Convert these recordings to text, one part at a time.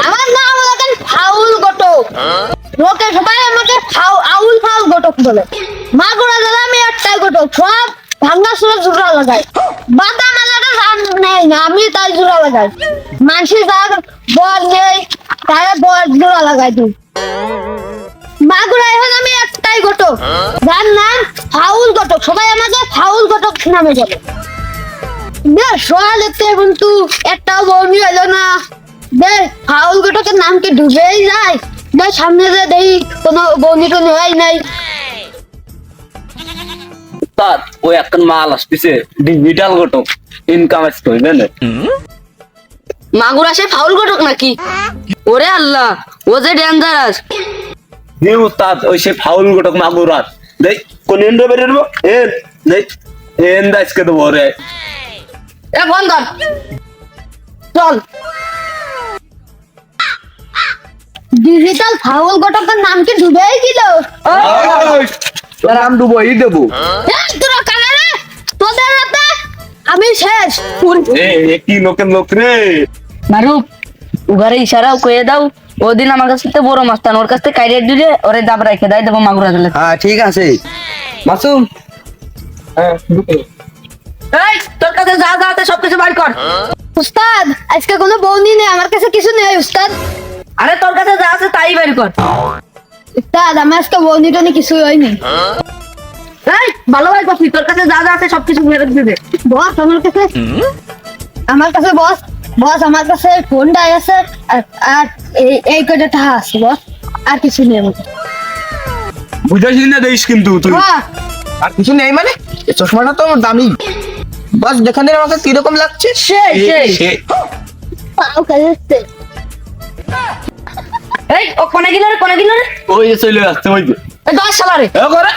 আমার নাম হলো ফাউল ঘটক। লোকে সবাই আমাকে আউল ফাউল ঘটক বলে। মাগুরা জেলা আমি একটাই ঘটক, সব ভাঙ্গা সুরে জোড়া লাগাই। বাদা মেলাটা রান নেই না, আমি তাই জোড়া লাগাই। মানসি যার বল নেই তারা বল জোড়া লাগাই দিই। মাগুরা এখন আমি একটাই ঘটক, যার নাম ফাউল ঘটক। সবাই আমাকে ফাউল ঘটক নামে বলে। বেশ সোয়ালেতে কিন্তু একটাও বৌনি হইলো না। বেশ ফাউল ঘটকের নাম কি ডুবেই যায়? বেশ সামনে যে দেখি কোনো বৌনি টনি হয় নাই। তার ওই এখন মাল আসতেছে ডিজিটাল ঘটক, ইনকাম করবে না। মাগুরা সে ফাউল ঘটক নাকি? ওরে আল্লাহ, ও যে ডেঞ্জারাস। নে উস্তাদ ওই সে ফাউল ঘটক মাগুরাত দেখ কোন এন্ড বেরোবো এন দেখ এন দাসকে দেবো রে। এ বন্ধন চল। ডিজিটাল ফাউল ঘটকের নাম কি ডুবেই গেল? তোর নাম ডুবোই দেবো। তোরা কালারে তোদের হাতে আমি শেষ। এ কি লোকের লোক রে। মারুফ উগারে ইশারাও কয়ে দাও, ওদিন আমার কাছ থেকে বড় মাস্তান, ওর কাছ থেকে কাইরে দিলে ওরে দাব রেখে দেয় দেবো মাগুরা জেলে। হ্যাঁ ঠিক আছে মাসুম। এই তোর কাছে যা যা আছে সবকিছু বাইর কর। উস্তাদ আজকে কোনো বৌনি নেই, আমার কাছে কিছু নেই উস্তাদ। আরে তোর কাছে যা আছে তাই বাইর কর। উস্তাদ আমার আজকে বৌনি টনি কিছু হয়নি। এই ভালো ভাই কফি, তোর কাছে যা যা আছে সবকিছু ফেরত দিবে। বস আমার কাছে বস বস আমার কাছে ফোনটা আছে আর এই কয়টা টাকা আছে বস, আর কিছু নেই আমার কাছে। বুঝাইছিস না দেখিস কিন্তু তুই। হ্যাঁ, আর কিছু নেই মানে? এই চশমাটা তো আমার দামি। বাস দেখান দিন আমাকে কিরকম লাগছে। সেই পাও খাইছে। এই ও কোনে গিল রে, কোনে গিল রে? ওই যে চলে আসছে ওই যে এই দশ শালা রে। এ করে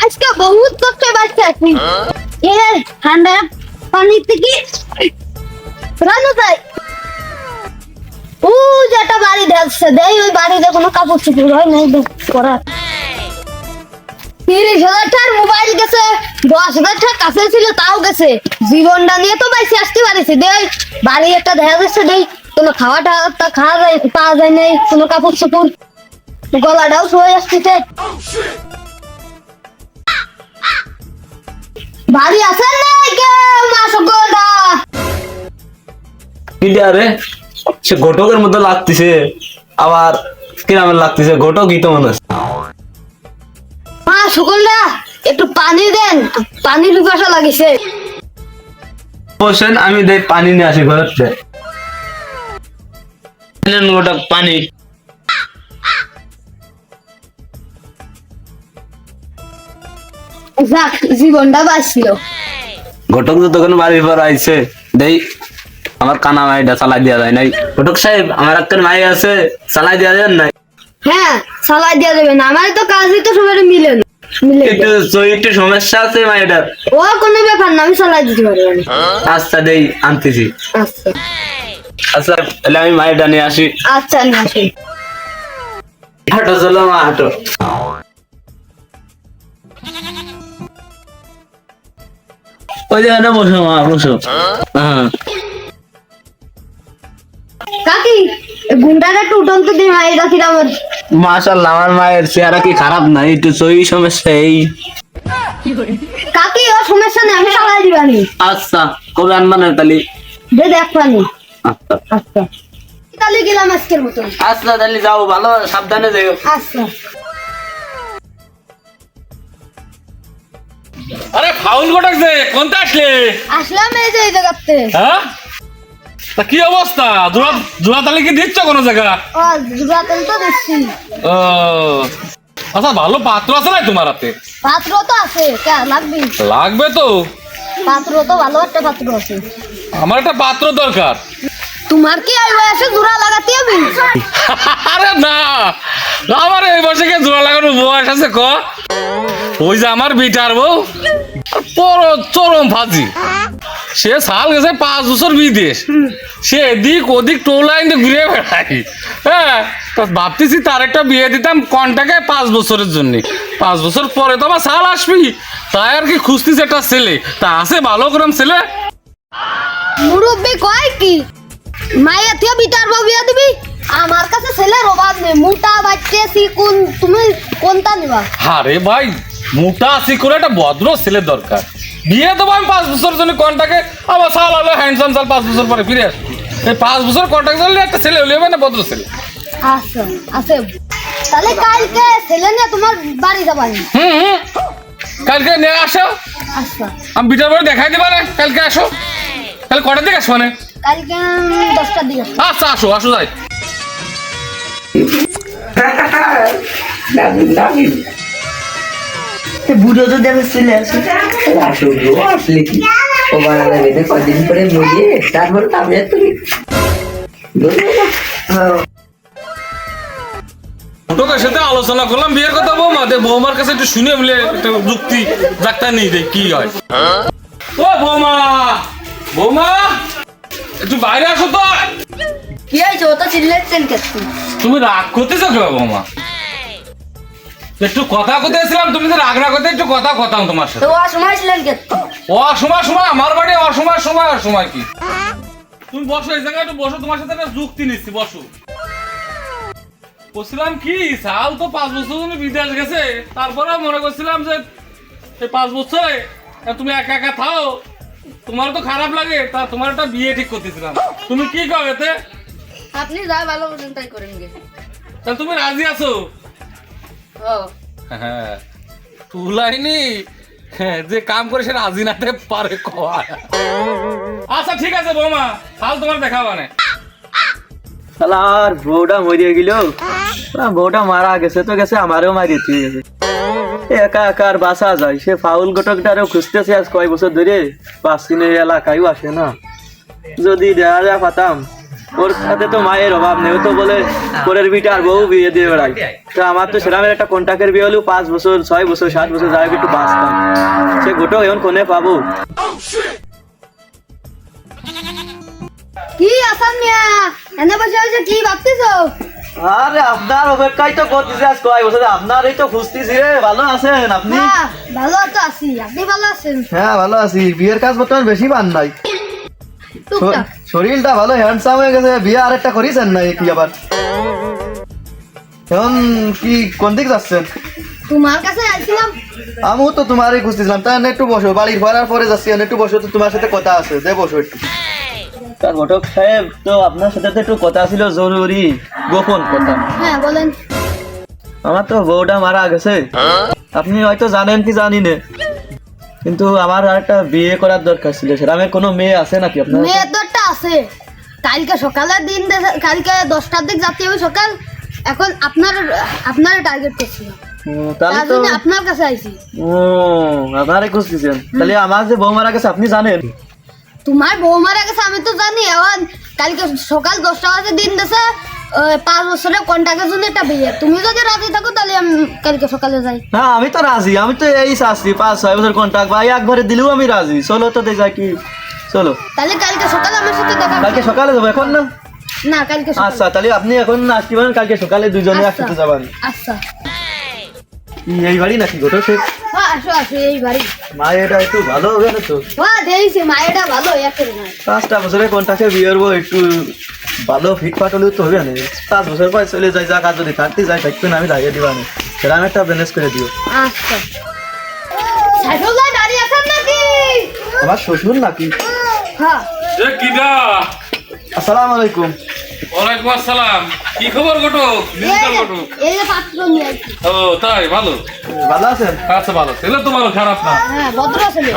আজকে বহুত কষ্টে বাঁচতে আছি। এ ঠান্ডা পানি থেকে রানো যায়। ও যেটা বাড়ি দেখছে দেই, ওই বাড়িতে কোনো কাপড় চোপড় হয় নাই করা। 30,000 টাকার মোবাইল গেছে, 10,000 টাকা কাছে ছিল তাও গেছে। জীবনটা নিয়ে তো বাইসে আসতে পারিছি দেই। বাড়ি একটা দেখা যাচ্ছে দেই, কোনো খাওয়াটা খাওয়া যায় পাওয়া যায় নাই, কোনো কাপড় চোপড়, গলাটাও শুয়ে আসতেছে। বাড়ি আছে নাই কেউ? মাস গোটা কিলিয়া রে সে ঘটকের মধ্যে লাগতেছে, আবার কিরামের লাগতেছে ঘটকই তো মনে হচ্ছে। মা শুকলটা একটু পানি দেন, পানি পিপাসা লাগিছে। বসেন আমি দেখ পানি নিয়ে আসি ঘরের থেকে। নেন ঘটক পানি। যাক জীবনটা বাঁচছিল। ঘটক তো তখন বাড়ির পর আইছে দেই আমার কানা মাইটা চালাই দেওয়া যায় নাই। ঘটক সাহেব আমার একটা মাই আছে, চালাই দেওয়া যায় নাই? হ্যাঁ চালাই দেওয়া যাবে না, আমার তো কাজই তো সবাই মিলে না। মিলে একটু একটু সমস্যা আছে মাইটার। ও কোনো ব্যাপার না, আমি চালাই দিতে পারবো। আচ্ছা দেই আনতেছি। আচ্ছা আচ্ছা তাহলে আমি মাইটা নিয়ে আসি। আচ্ছা না আসি। হাঁটো চলো মা হাঁটো। ওই জায়গাটা বসো মা বসো। হ্যাঁ কাকি গুন্ডাটা একটু উঠন তো দিন ভাই রাখির আমার। মাশাআল্লাহ আমার মায়ের চেহারা কি খারাপ না, একটু সই সমস্যা এই। কাকি ও সমস্যা নেই, আমি চালাই দিবানি। আচ্ছা কবে আনবা না তাহলে? দে দেখবানি। আচ্ছা আচ্ছা তাহলে গেলাম আজকের মতন। আচ্ছা তাহলে যাও, ভালো সাবধানে যাও। আচ্ছা আরে ফাউল ঘটক যে কোনটা আসলে? আসলাম এই যে এই জায়গাতে। হ্যাঁ তা কি অবস্থা? জোড়া জোড়া তালি কি দিচ্ছ কোনো জায়গা? ও জুগাতেল তো দেখছি। ও আচ্ছা, ভালো পাত্র আছে না তোমার হাতে? পাত্র তো আছে, কে লাগবে? লাগবে তো। পাত্র তো ভালো একটা পাত্র আছে। আমার একটা পাত্র দরকার। তোমার কি এই বয়সে জোড়া লাগাতে হবে? আরে না, আমার এই বয়সে কে জোড়া লাগানোর বয়স আছে ক? ওই যে আমার বিটার বউ বড় চরম ফাজি, সে সাল গেছে 5 বছর বিদেশ, সে এদিক ওদিক টোলাইন ঘুরে বেড়াই। হ্যাঁ তো ভাবতেছি তার একটা বিয়ে দিতাম কন্টাকে 5 বছরের জন্য। 5 বছর পরে তো আমার সাল আসবি, তাই আর কি খুঁজতেছি একটা ছেলে। তা আছে ভালো করে ছেলে? মুরব্বী কয় কি মাইয়া থেকে বিটার বউ বিয়া দিবি আমার কাছে ছেলের অভাব নেই মোটা বাচ্চা চিকুন তুমি কোনটা নিবা আরে ভাই মোটা আছি করে একটা ভদ্র ছেলের দরকার বিয়ে দেবো আমি 5 বছর জন্য কন্টাকে আবার সাল হলো হ্যান্ডসাম সাল 5 বছর পরে ফিরে আসবো এই 5 বছর কন্টাক্ট চললে একটা ছেলে হলে হবে না ভদ্র ছেলে আচ্ছা আছে তাহলে কালকে ছেলে নিয়ে তোমার বাড়ি যাবানি হুম কালকে নিয়ে আসো আচ্ছা আমি বিটার পরে দেখাই দেবা না কালকে আসো কাল কটার দিকে আসবো না কালকে 10টার দিকে আচ্ছা আসো আসো যাই বুড়ো যদি আমি চলে আসি আসলে আসলে কি ও বানালে বেঁধে কদিন করে মরিয়ে তারপর আমি আর তুমি ছোটকের সাথে আলোচনা করলাম বিয়ের কথা বৌমা বৌমার কাছে একটু শুনে বলে একটা যুক্তি যাত্রা নেই দেখ কি হয় ও বৌমা বৌমা একটু বাইরে আসো তো কি হয়েছে ও তো চিল্লাচ্ছেন কে তুমি রাগ করতেছো কেউ বৌমা একটু কথা কথা এসেছিলাম তুমি তো রাগ না করতে একটু কথা কথা তোমার সাথে তো অসময় ছিলেন কে অসময় সময় আমার বাড়ি অসময় সময় অসময় কি তুমি বসো এই জায়গায় একটু বসো তোমার সাথে একটা যুক্তি নিচ্ছি বসো বলছিলাম কি সাল তো 5 বছর জন্য বিদেশ গেছে তারপরে মনে করছিলাম যে এই 5 বছরে তুমি একা একা থাও তোমার তো খারাপ লাগে তা তোমার একটা বিয়ে ঠিক করতেছিলাম তুমি কি কও এতে আপনি যা ভালো বুঝেন তাই করেন গে তাহলে তুমি রাজি আছো ও হ্যাঁ তুলাইনি হ্যাঁ যে কাম করে সে রাজি নাতে পারে কয়া আচ্ছা ঠিক আছে বৌমা কাল তোমার দেখাবা না শালার বউটা মরিয়ে গেল বউটা মারা গেছে তো গেছে আমারও মারিয়ে দিয়ে গেছে একা একা আর বাসা যায় সে ফাউল ঘটকটারও খুঁজতেছে আজ কয় বছর ধরে পাঁচদিনের এলাকায়ও আসে না যদি দেয়া যা পাতাম ওর সাথে তো মায়ের অভাব নেই ও তো বলে পরের বিটা আর বউ বিয়ে দিয়ে বেড়াই তো আমার তো সেরকম একটা কন্টাক্টের বিয়ে হলেও 5 বছর 6 বছর 7 বছর যাই একটু বাঁচতাম সে ঘটক এখন কোনে পাবো কি আসাম মিয়া এনে বসে বসে কি ভাবতেছো আরে আপনার অপেক্ষাই তো করতেছি আজ কয় বছর আপনারই তো খুঁজতেছি রে ভালো আছেন আপনি হ্যাঁ ভালো তো আছি আপনি ভালো আছেন হ্যাঁ ভালো আছি বিয়ের কাজ বর্তমান বেশি পান নাই টুকটাক শরীরটা ভালো হ্যান্ডসাম হয়ে গেছে বিয়ে আরেকটা করিছেন না কি আবার এখন কি কোন দিক যাচ্ছেন তোমার কাছে আইছিলাম আমিও তো তোমারই খুঁজতেছিলাম তাই একটু বসো বাড়ির ঘোরার পরে যাচ্ছি একটু বসো তো তোমার সাথে কথা আছে যে বসো একটু তা ঘটক সাহেব তো আপনার সাথে তো একটু কথা ছিল জরুরি গোপন কথা হ্যাঁ বলেন আমার তো বউটা মারা গেছে আপনি হয়তো জানেন কি জানি না কিন্তু আমার আর একটা বিয়ে করার দরকার ছিল সেরকম কোনো মেয়ে আছে নাকি আপনার মেয়ে তো একটা আছে কালকে সকালের দিন কালকে 10টার দিক যাতে হবে সকাল এখন আপনার টার্গেট করছিলাম তাহলে তার তো জন্য আপনার কাছে আইছি ও আপনারে খুঁজতেছেন তাহলে আমার যে বউ মারা গেছে আপনি জানেন তোমার বউ মারা গেছে আমি তো জানি এখন কালকে সকাল 10টা বাজে দিন দেশে 5 বছরের কন্টাক্টের জন্য একটা বিয়ে তুমি যদি রাজি থাকো তাহলে আমি কালকে সকালে যাই না আমি তো রাজি আমি তো এই চাচ্ছি 5-6 বছর কন্ট্রাক্ট ভাই একবারে দিলেও আমি রাজি চলো তো দেখা কি চলো তাহলে কালকে সকালে আমার সাথে দেখা কালকে সকালে যাবো এখন না না কালকে সকালে আচ্ছা তাহলে আপনি এখন আসতে পারেন কালকে সকালে দুজনে একসাথে যাবেন আচ্ছা এই বাড়ি নাকি গোটা সে হ্যাঁ আসো আসো এই বাড়ি মায়েরা একটু ভালো হবে না তো হ্যাঁ দেখছি মায়েরা ভালো একের না 5টা বছরের কন্ট্রাক্টে বিয়ে হবো একটু ভালো ফিটফাট হলেও তো হবে না 5 বছর পর চলে যাই যা কাজ যদি থাকতে যাই থাকতে না আমি লাগিয়ে দিবা না সেটা আমি একটা ব্যালেন্স করে দিও আচ্ছা সাইকেল ভাই দাঁড়িয়ে আছেন নাকি আমার শ্বশুর নাকি হ্যাঁ এ কিডা আসসালামু আলাইকুম ওয়ালাইকুম আসসালাম কি খবর ঘটক ডিজিটাল ঘটক এই যে পাত্র নিয়ে আইছি ও তাই ভালো ভালো আছেন আচ্ছা ভালো ছেলে তো ভালো খারাপ না হ্যাঁ ভদ্র ছেলে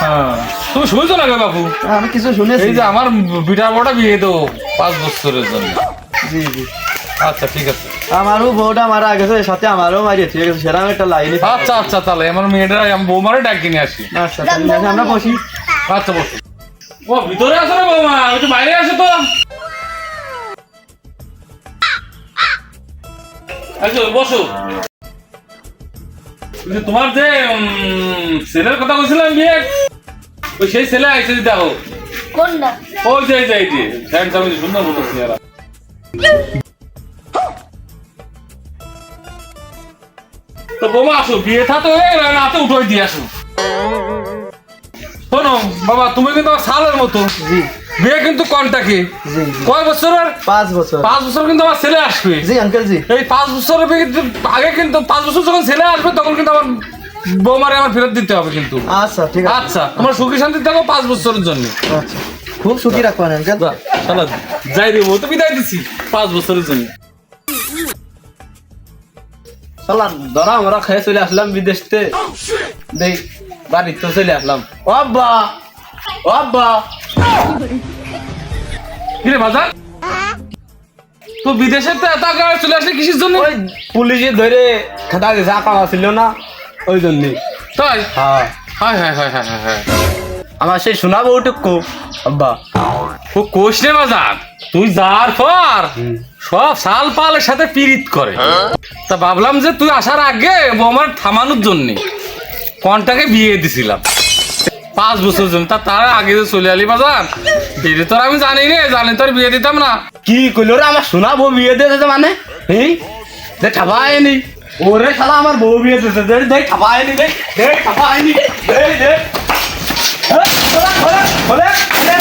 হ্যাঁ তুমি শুনছো না বাবু আমি কিছু শুনেছি এই যে আমার বিটা বড়টা বিয়ে দেবো 5 বছরের জন্য জি জি আচ্ছা ঠিক আছে আমারও বউটা মারা গেছে সাথে আমারও মারিয়ে ঠিক আছে সেরকম একটা লাইনে আচ্ছা আচ্ছা তাহলে আমার মেয়েটা আমি বৌমারে ডাক কিনে আসি আচ্ছা তাহলে আমরা বসি আচ্ছা বসো ও ভিতরে আসো না বৌমা একটু বাইরে আসো তো আচ্ছা বসো ওই যে তোমার যে ছেলের কথা বলছিলাম বিয়ে ওই সেই ছেলে আইসে দেখো কোনটা ওই যে এই যে হ্যান্ডসাম সুন্দর মতো চেহারা তো বোমা আসো বিয়ে থা তো রাতে উঠোই দিয়ে আসো শোনো বাবা, তুমি কিন্তু আমার সালের মতো। বিয়ে কিন্তু কন্টাকে কয় বছরের? 5 বছর। 5 বছর কিন্তু আমার ছেলে আসবে। জি আঙ্কেল জি। এই 5 বছরের আগে কিন্তু 5 বছর যখন ছেলে আসবে তখন কিন্তু আমার বৌমারে আমার ফেরত দিতে হবে কিন্তু। আচ্ছা ঠিক আছে। আচ্ছা, তোমার সুখী শান্তি থাকো 5 বছরের জন্য। আচ্ছা খুব সুখী রাখবেন আঙ্কেল। চলো যাই রে, ও তো বিদায় দিছি 5 বছরের জন্য। চলা ধরা আমরা খেয়ে চলে আসলাম বিদেশতে, দেখ বাড়ি তো চলে আসলাম। ও আব্বা, ও আব্বা, কিরে বাজার তো বিদেশে তো এত আগে চলে আসলে কিসের জন্য? ওই পুলিশে ধরে খেদা দিয়েছে, আঁকা ছিল না ওই জন্য। তাই? হ্যাঁ হায় হায় হায় হায় হায় হায়। আমার সেই শোনা বউটুকু আব্বা। ও কোষ রে বাজার, তুই যার পর সব সাল পালের সাথে পীড়িত করে। তা ভাবলাম যে তুই আসার আগে আমার থামানোর জন্য কনটাকে বিয়ে দিছিলাম 5 বছর জন্য। তার আগে যে চলে আলি বাজার, বিয়ে তোর আমি জানি রে, জানি তোর বিয়ে দিতাম না। কি কইলো রে, আমার শোনা বউ বিয়ে দিয়েছে মানে? এই দে ঠাপায়নি ওরে শালা, আমার বউ বিয়ে দিয়েছে। দে দে ঠাপায়নি, দে দে ঠাপায়নি, দে দে খোলে খোলে খোলে